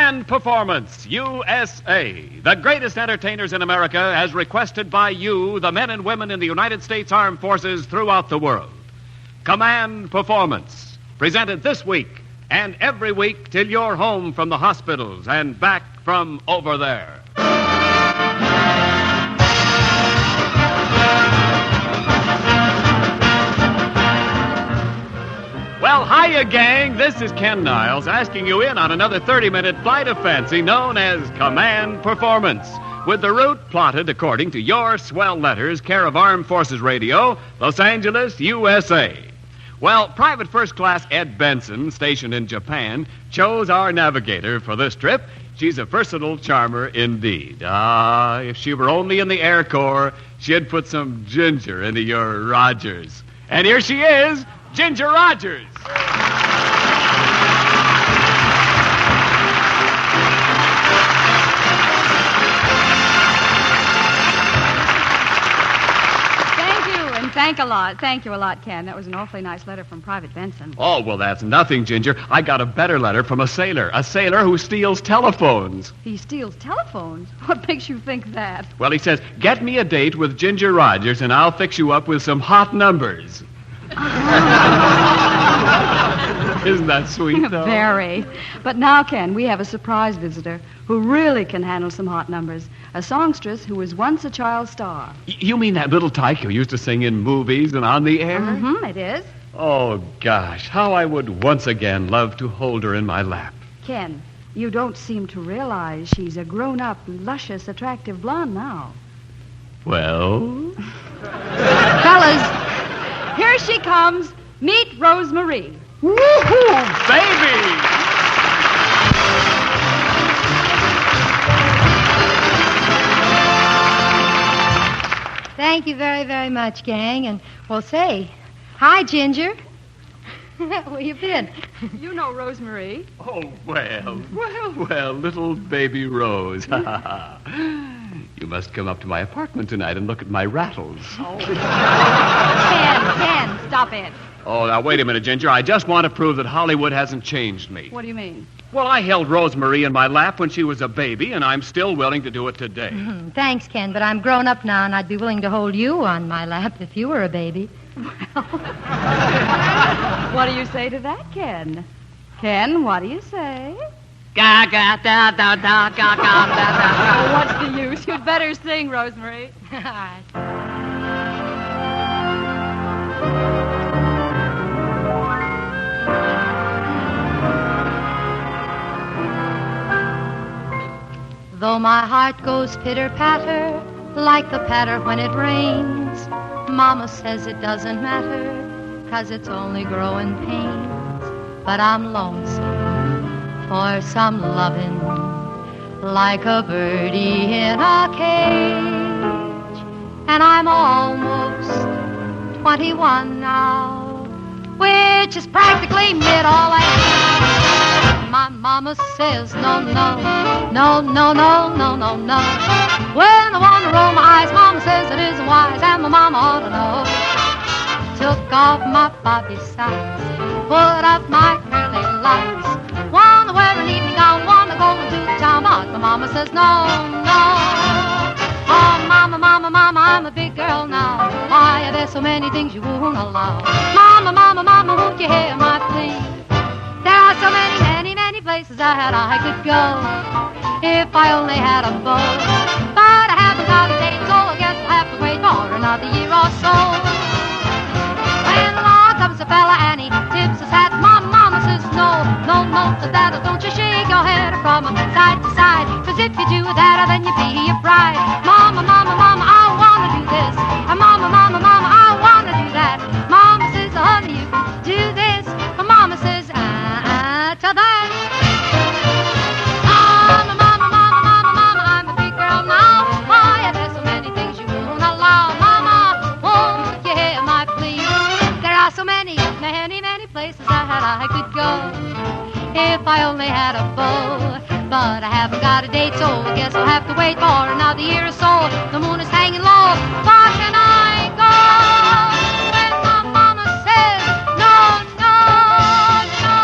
Command Performance, USA. The greatest entertainers in America as requested by you, the men and women in the United States Armed Forces throughout the world. Command Performance, presented this week and every week till you're home from the hospitals and back from over there. Well, hiya, gang. This is Ken Niles asking you in on another 30-minute flight of fancy known as Command Performance, with the route plotted according to your swell letters, care of Armed Forces Radio, Los Angeles, USA. Well, Private First Class Ed Benson, stationed in Japan, chose our navigator for this trip. She's a versatile charmer indeed. If she were only in the Air Corps, she'd put some ginger into your Rogers. And here she is, Ginger Rogers. Thank you a lot, Ken. That was an awfully nice letter from Private Benson. Oh, well, that's nothing, Ginger. I got a better letter from a sailor who steals telephones. He steals telephones? What makes you think that? Well, he says, get me a date with Ginger Rogers and I'll fix you up with some hot numbers. Isn't that sweet, though? Very. But now, Ken, we have a surprise visitor who really can handle some hot numbers. A songstress who was once a child star. You mean that little tyke who used to sing in movies and on the air? Mm-hmm, it is. Oh, gosh, how I would once again love to hold her in my lap. Ken, you don't seem to realize she's a grown-up, luscious, attractive blonde now. Well? Fellas, here she comes. Meet Rosemary. Woohoo, baby! Thank you very, very much, gang. And, well, say, hi, Ginger. Where you been? You know Rosemary. Oh, well, little baby Rose. You must come up to my apartment tonight and look at my rattles. Oh. Ken, stop it. Oh, now, wait a minute, Ginger. I just want to prove that Hollywood hasn't changed me. What do you mean? Well, I held Rosemary in my lap when she was a baby, and I'm still willing to do it today. Mm-hmm. Thanks, Ken, but I'm grown up now, and I'd be willing to hold you on my lap if you were a baby. Well, what do you say to that, Ken? Ken, what do you say? Ga ga da da da ga ga da da. Oh, what's the use? You'd better sing, Rosemary. All right. Though my heart goes pitter-patter like the patter when it rains, Mama says it doesn't matter 'cause it's only growing pains. But I'm lonesome for some lovin' like a birdie in a cage. And I'm almost 21 now, which is practically middle age. My mama says no, no, no, no, no, no, no, no. When I want to roll my eyes, mama says it isn't wise, and my mama ought to know. Took off my bobby socks, put up my curly locks. Wanna wear an evening gown, wanna go into the town, but my mama says no, no. Oh, mama, mama, mama, I'm a big girl now. Why are there so many things you won't allow? Mama, mama, mama, won't you hear my plea? There are so many, many, many places I could go if I only had a beau. But I haven't got a date, so I guess I'll have to wait for another year or so. When along comes a fella and he tips his hat, my mama says no, no, no to that. Don't you shake your head from side to side, 'cause if you do that, then you be a bride. Mama, mama, mama, I wanna do this. Mama, mama, mama, I wanna do that. Mama says, honey, you can do this. Mama says, to that. Mama, mama, mama, mama, mama, I'm a big girl now. Why are there so many things you won't allow? Mama, won't you hear my plea? There are so many, many, many places I could go if I only had a beau. But I haven't got a date, so I guess I'll have to wait for another year or so. The moon is hanging low. Why can I go when my mama says no, no, no?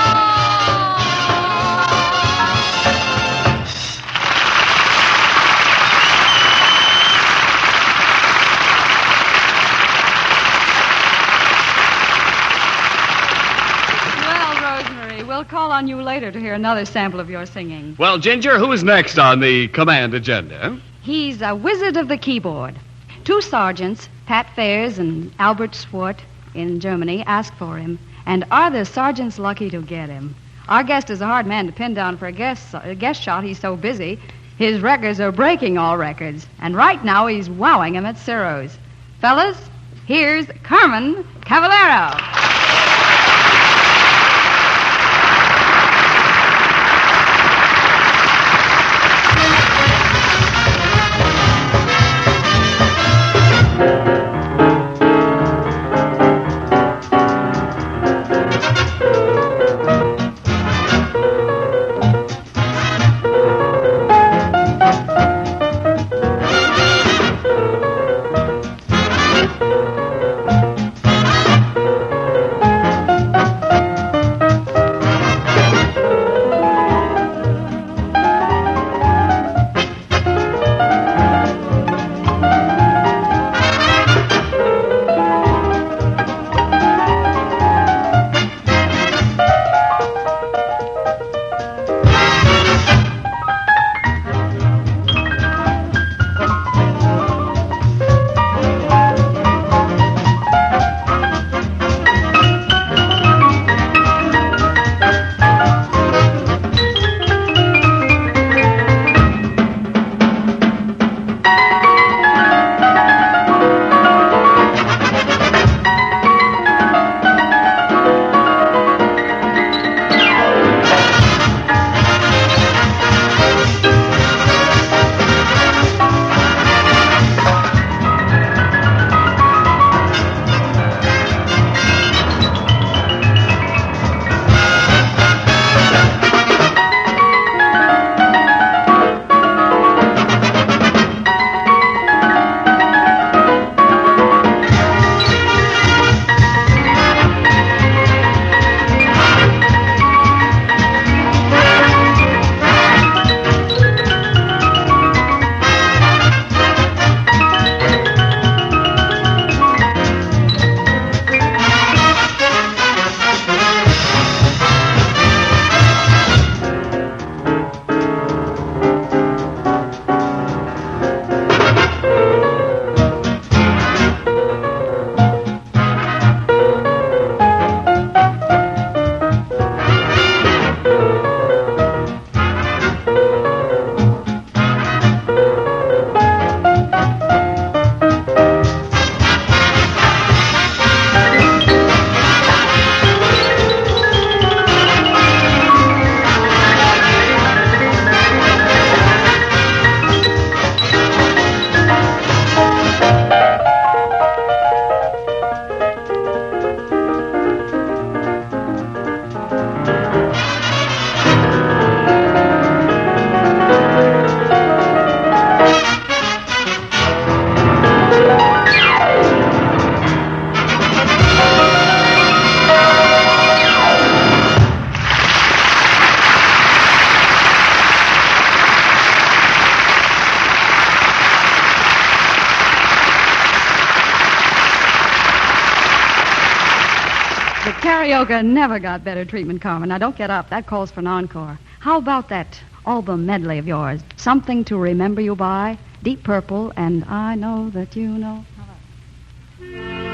We'll call on you later to hear another sample of your singing. Well, Ginger, who's next on the command agenda? He's a wizard of the keyboard. Two sergeants, Pat Fairs and Albert Swart in Germany, asked for him. And are the sergeants lucky to get him? Our guest is a hard man to pin down for a guest shot. He's so busy. His records are breaking all records. And right now he's wowing him at Ciro's. Fellas, here's Carmen Cavallaro. Karaoke never got better treatment, Carmen. Now, don't get up. That calls for an encore. How about that album medley of yours? Something to Remember You By, Deep Purple, and I Know That You Know. How about it?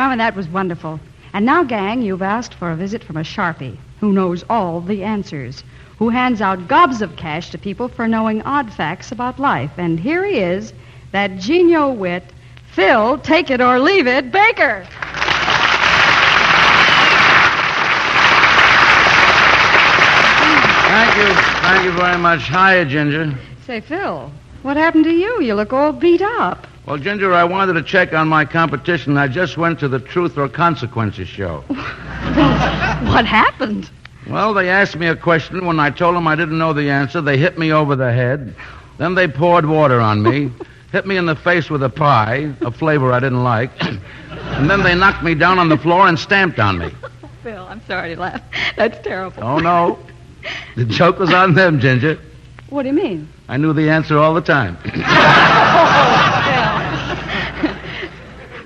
Carmen, that was wonderful. And now, gang, you've asked for a visit from a Sharpie who knows all the answers, who hands out gobs of cash to people for knowing odd facts about life. And here he is, that genial wit, Phil, take it or leave it, Baker. Thank you. Thank you very much. Hiya, Ginger. Say, Phil, what happened to you? You look all beat up. Well, Ginger, I wanted to check on my competition. I just went to the Truth or Consequences show. What happened? Well, they asked me a question. When I told them I didn't know the answer, they hit me over the head. Then they poured water on me, hit me in the face with a pie, a flavor I didn't like. And then they knocked me down on the floor and stamped on me. Phil, I'm sorry to laugh. That's terrible. Oh, no. The joke was on them, Ginger. What do you mean? I knew the answer all the time.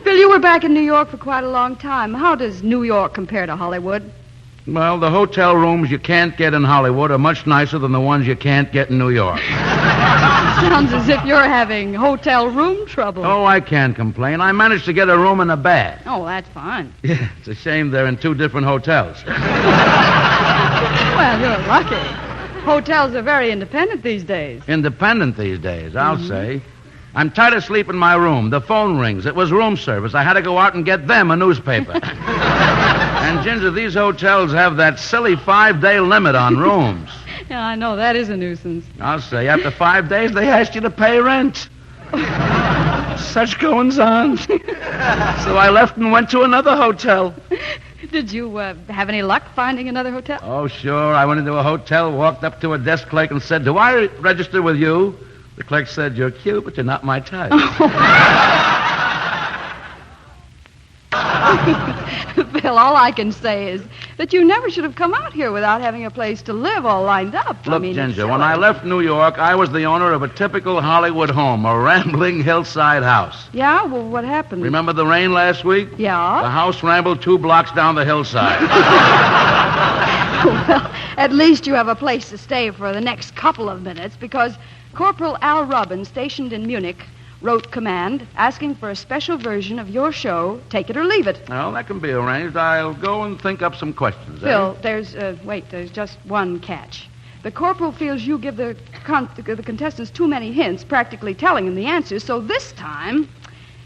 Phil, you were back in New York for quite a long time. How does New York compare to Hollywood? Well, the hotel rooms you can't get in Hollywood are much nicer than the ones you can't get in New York. Sounds as if you're having hotel room trouble. Oh, I can't complain. I managed to get a room and a bath. Oh, that's fine. Yeah, it's a shame they're in two different hotels. Well, you're lucky. Hotels are very independent these days. Independent these days, I'll say. I'm tired of sleeping in my room. The phone rings. It was room service. I had to go out and get them a newspaper. And, Ginger, these hotels have that silly 5-day limit on rooms. Yeah, I know. That is a nuisance. I'll say, after 5 days, they asked you to pay rent. Such goings on. So I left and went to another hotel. Did you have any luck finding another hotel? Oh, sure. I went into a hotel, walked up to a desk clerk and said, "Do I register with you?" The clerk said, "You're cute, but you're not my type." Phil, all I can say is that you never should have come out here without having a place to live all lined up. Look, Ginger, when I left New York, I was the owner of a typical Hollywood home, a rambling hillside house. Yeah? Well, what happened? Remember the rain last week? Yeah? The house rambled 2 blocks down the hillside. Well, at least you have a place to stay for the next couple of minutes, because Corporal Al Rubin, stationed in Munich, wrote command asking for a special version of your show, Take It or Leave It. Well, that can be arranged. I'll go and think up some questions. Phil, there's just one catch. The corporal feels you give the contestants too many hints, practically telling them the answers, so this time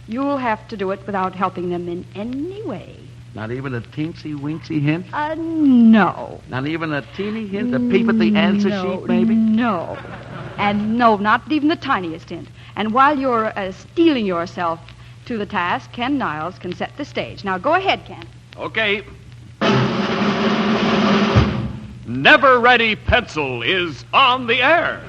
you'll have to do it without helping them in any way. Not even a teensy-weensy hint? No. Not even a teeny hint? A peep at the answer sheet, maybe? No. And no, not even the tiniest hint. And while you're steeling yourself to the task, Ken Niles can set the stage. Now, go ahead, Ken. Okay. Never Ready Pencil is on the air.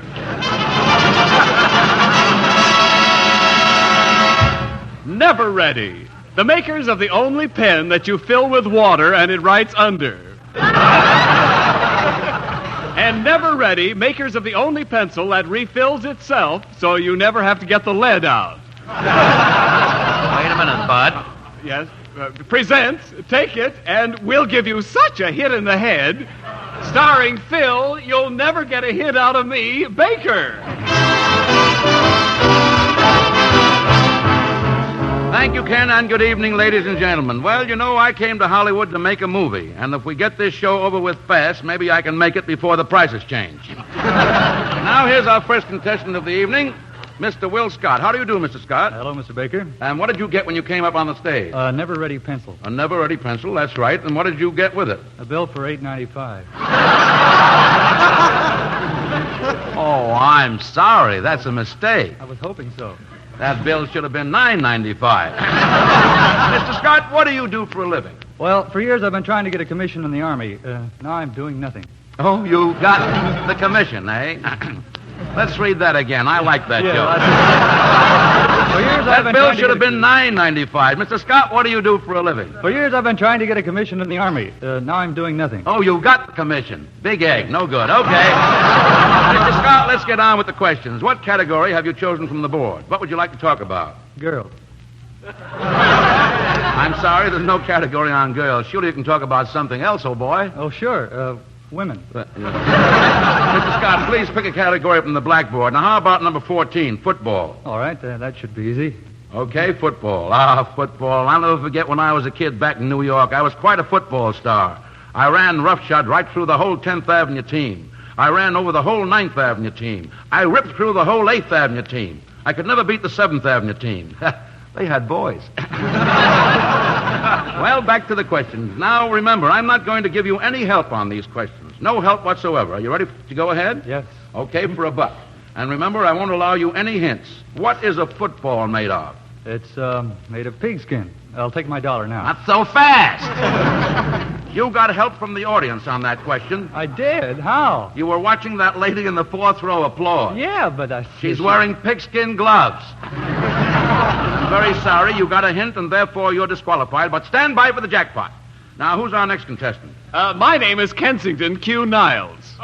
Never Ready. The makers of the only pen that you fill with water and it writes under. And Never Ready, makers of the only pencil that refills itself so you never have to get the lead out. Wait a minute, Bud. Yes. Presents Take It, and we'll give you such a hit in the head. Starring Phil, you'll never get a hit out of me, Baker. Thank you, Ken, and good evening, ladies and gentlemen. Well, you know, I came to Hollywood to make a movie, and if we get this show over with fast, maybe I can make it before the prices change. Now, here's our first contestant of the evening, Mr. Will Scott. How do you do, Mr. Scott? Hello, Mr. Baker. And what did you get when you came up on the stage? Never Ready Pencil. A Never Ready Pencil, that's right. And what did you get with it? A bill for $8.95. Oh, I'm sorry. That's a mistake. I was hoping so. That bill should have been $9.95. Mr. Scott, what do you do for a living? Well, for years I've been trying to get a commission in the Army. Now I'm doing nothing. Oh, you got the commission, eh? Let's read that again. I like that joke. For years That bill should have been $9.95. Mr. Scott, what do you do for a living? For years I've been trying to get a commission in the Army. Now I'm doing nothing. Oh, you got the commission. Big egg. No good. Okay. Mr. Scott, let's get on with the questions. What category have you chosen from the board? What would you like to talk about? Girls. I'm sorry, there's no category on girls. Surely you can talk about something else, old boy. Oh, sure. Women. Mr. Scott, please pick a category from the blackboard. Now, how about number 14, football? All right, that should be easy. Okay, football. Ah, football. I'll never forget when I was a kid back in New York. I was quite a football star. I ran roughshod right through the whole 10th Avenue team. I ran over the whole 9th Avenue team. I ripped through the whole 8th Avenue team. I could never beat the 7th Avenue team. They had boys. Well, back to the questions. Now, remember, I'm not going to give you any help on these questions. No help whatsoever. Are you ready to go ahead? Yes. Okay, for $1. And remember, I won't allow you any hints. What is a football made of? It's made of pigskin. I'll take my $1 now. Not so fast. You got help from the audience on that question. I did? How? You were watching that lady in the 4th row applaud. Yeah, but She's wearing pigskin gloves. I'm very sorry. You got a hint, and therefore you're disqualified. But stand by for the jackpot. Now, who's our next contestant? My name is Kensington Q. Niles.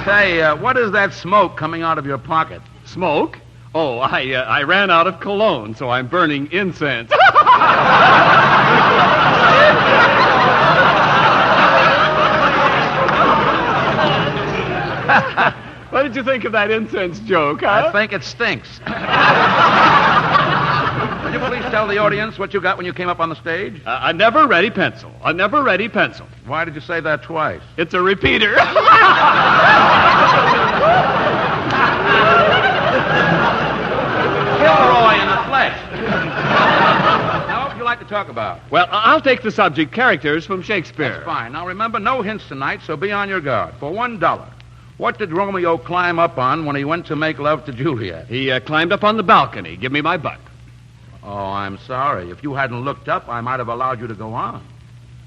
Say, what is that smoke coming out of your pocket? Smoke? Oh, I ran out of cologne, so I'm burning incense. What did you think of that incense joke, huh? I think it stinks. Would you please tell the audience what you got when you came up on the stage? A never-ready pencil. A never-ready pencil. Why did you say that twice? It's a repeater. Kilroy in the flesh. Now, what would you like to talk about? Well, I'll take the subject characters from Shakespeare. That's fine. Now, remember, no hints tonight, so be on your guard. For $1, what did Romeo climb up on when he went to make love to Juliet? He climbed up on the balcony. Give me my buck. Oh, I'm sorry. If you hadn't looked up, I might have allowed you to go on.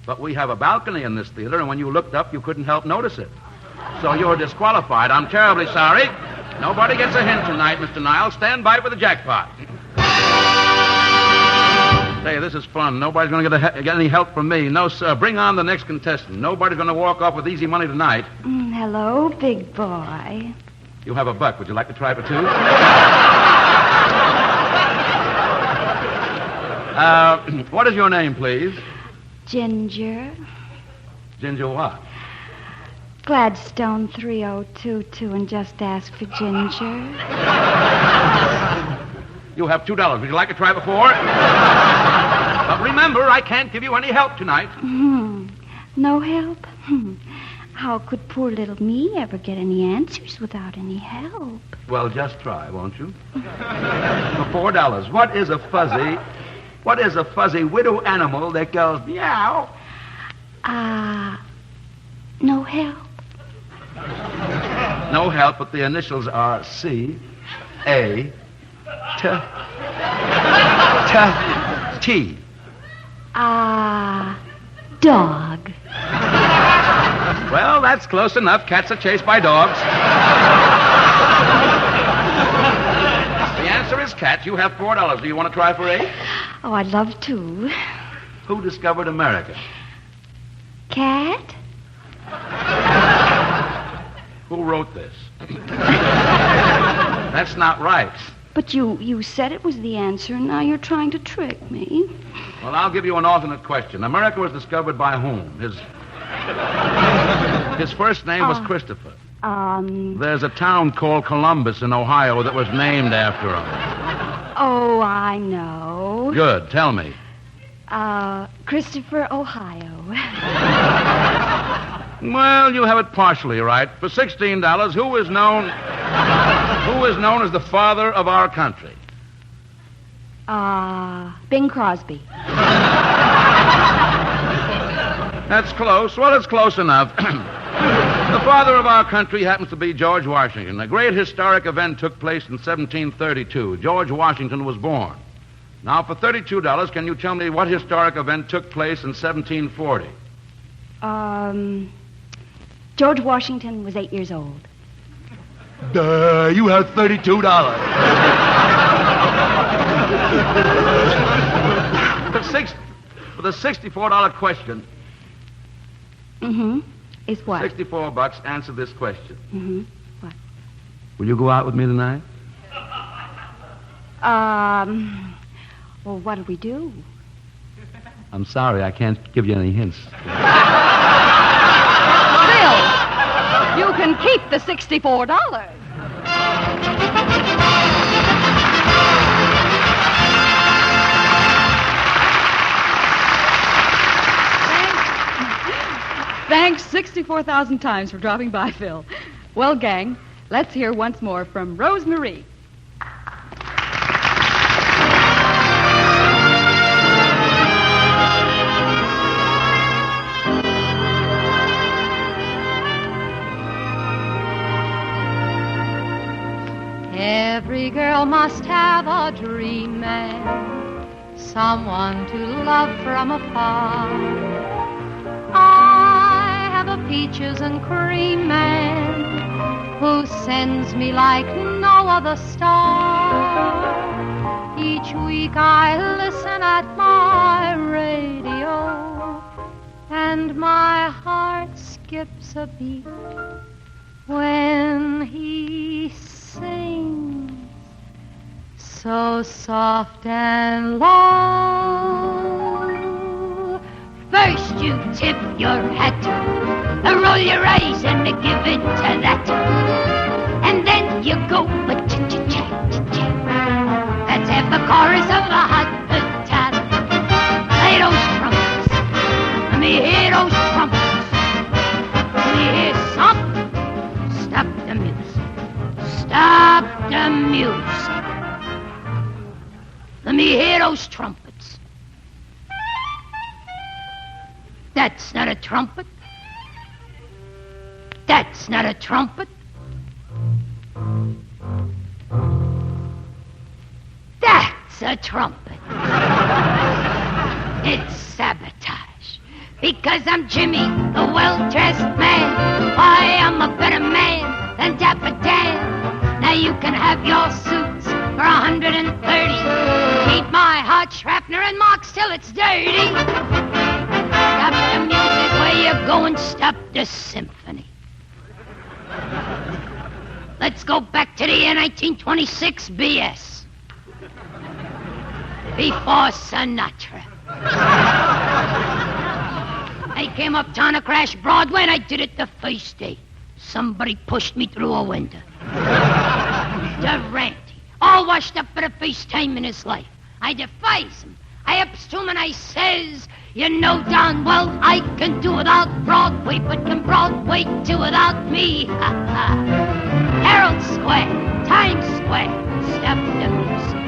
But we have a balcony in this theater, and when you looked up, you couldn't help notice it. So you're disqualified. I'm terribly sorry. Nobody gets a hint tonight, Mr. Niles. Stand by for the jackpot. Say, this is fun. Nobody's going to get any help from me. No, sir. Bring on the next contestant. Nobody's going to walk off with easy money tonight. Hello, big boy. You have $1. Would you like to try for $2? What is your name, please? Ginger. Ginger what? Gladstone 3022 and just ask for Ginger. You have $2. Would you like to try for $4? But remember, I can't give you any help tonight. No help? How could poor little me ever get any answers without any help? Well, just try, won't you? For $4, what is a fuzzy widow animal that goes meow? No help. No help, but the initials are C, A, T. Dog. Well, that's close enough. Cats are chased by dogs. The answer is cat. You have $4. Do you want to try for $8? Oh, I'd love to. Who discovered America? Cat? Who wrote this? That's not right. But you said it was the answer, and now you're trying to trick me. Well, I'll give you an alternate question. America was discovered by whom? His first name was Christopher. There's a town called Columbus in Ohio that was named after him. Oh, I know. Good. Tell me. Christopher, Ohio. Well, you have it partially right. For $16, who is known as the father of our country? Bing Crosby. That's close. Well, it's close enough. The father of our country happens to be George Washington. A great historic event took place in 1732. George Washington was born. Now, for $32, can you tell me what historic event took place in 1740? George Washington was 8 years old. Duh, you have $32. For the $64 question. Is what? $64, answer this question. What? Will you go out with me tonight? Well, what'll we do? I'm sorry, I can't give you any hints. Bill, you can keep the $64. Thanks 64,000 times for dropping by, Phil. Well, gang, let's hear once more from Rosemarie. Every girl must have a dream man, someone to love from afar. I have a peaches and cream man who sends me like no other star. Each week I listen at my radio, and my heart skips a beat when he sings so soft and low. First you tip your hat, roll your eyes and give it to that, and then you go cha-cha-cha-cha-cha. That's half the chorus of a hot tat. Play those trumpets, let me hear those trumpets. Let me hear something. Stop the music. Stop the music. Let me hear those trumpets. That's not a trumpet. That's not a trumpet. That's a trumpet. It's sabotage. Because I'm Jimmy, the well-dressed man. Why, I'm a better man than Dapper Dan. Now you can have your suits for 130. Keep my hot shrapner and marks till it's dirty. Stop the music where you're going, stop the symphony. Let's go back to the year 1926 BS. Before Sinatra. I came uptown to crash Broadway, and I did it the first day. Somebody pushed me through a window. Durante, all washed up for the first time in his life. I defies him. I ups to him and I says, you know darn well I can do without Broadway, but can Broadway do without me? Herald Square, Times Square, stop the music.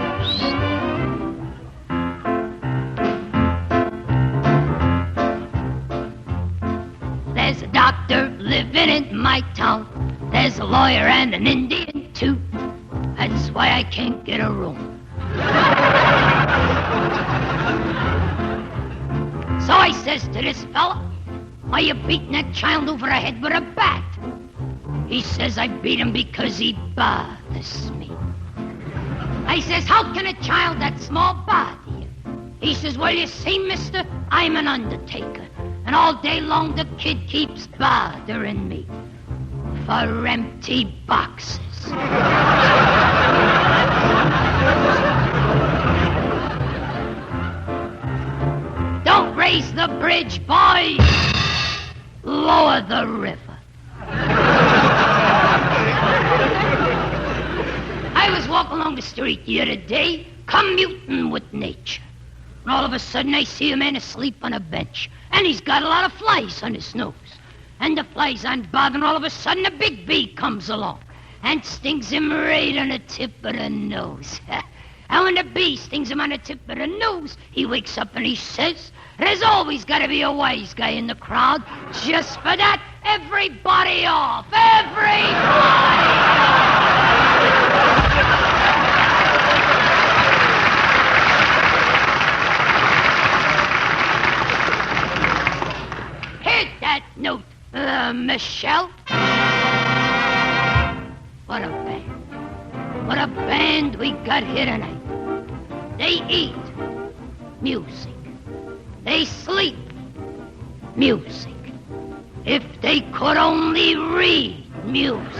There's a doctor living in my town. There's a lawyer and an Indian, too. That's why I can't get a room. So I says to this fella, why you beating that child over the head with a bat? He says, I beat him because he bothers me. I says, how can a child that small bother you? He says, well, you see, mister, I'm an undertaker. And all day long the kid keeps bothering me for empty boxes. Don't raise the bridge, boys. Lower the river. I was walking along the street the other day, commuting with nature. And all of a sudden I see a man asleep on a bench. And he's got a lot of flies on his nose. And the flies aren't bothering. All of a sudden a big bee comes along and stings him right on the tip of the nose. And when the bee stings him on the tip of the nose, he wakes up and he says, there's always got to be a wise guy in the crowd. Just for that, everybody off. Everybody off. Hit that note, Michelle. What a band. What a band we got here tonight. They eat music. They sleep music. If they could only read music.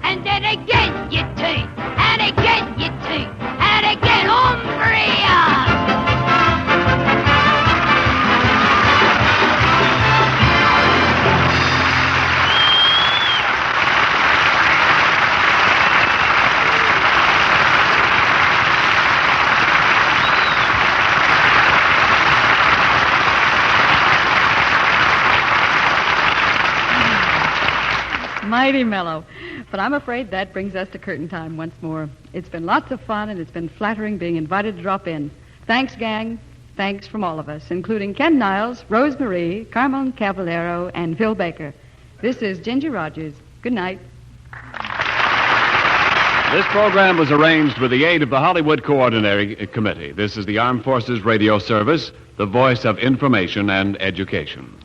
And then again you turn, and again you turn, and again, hombria! Mighty mellow. But I'm afraid that brings us to curtain time once more. It's been lots of fun, and it's been flattering being invited to drop in. Thanks, gang. Thanks from all of us, including Ken Niles, Rose Marie, Carmen Cavallaro, and Phil Baker. This is Ginger Rogers. Good night. This program was arranged with the aid of the Hollywood Coordinating Committee. This is the Armed Forces Radio Service, the voice of information and education.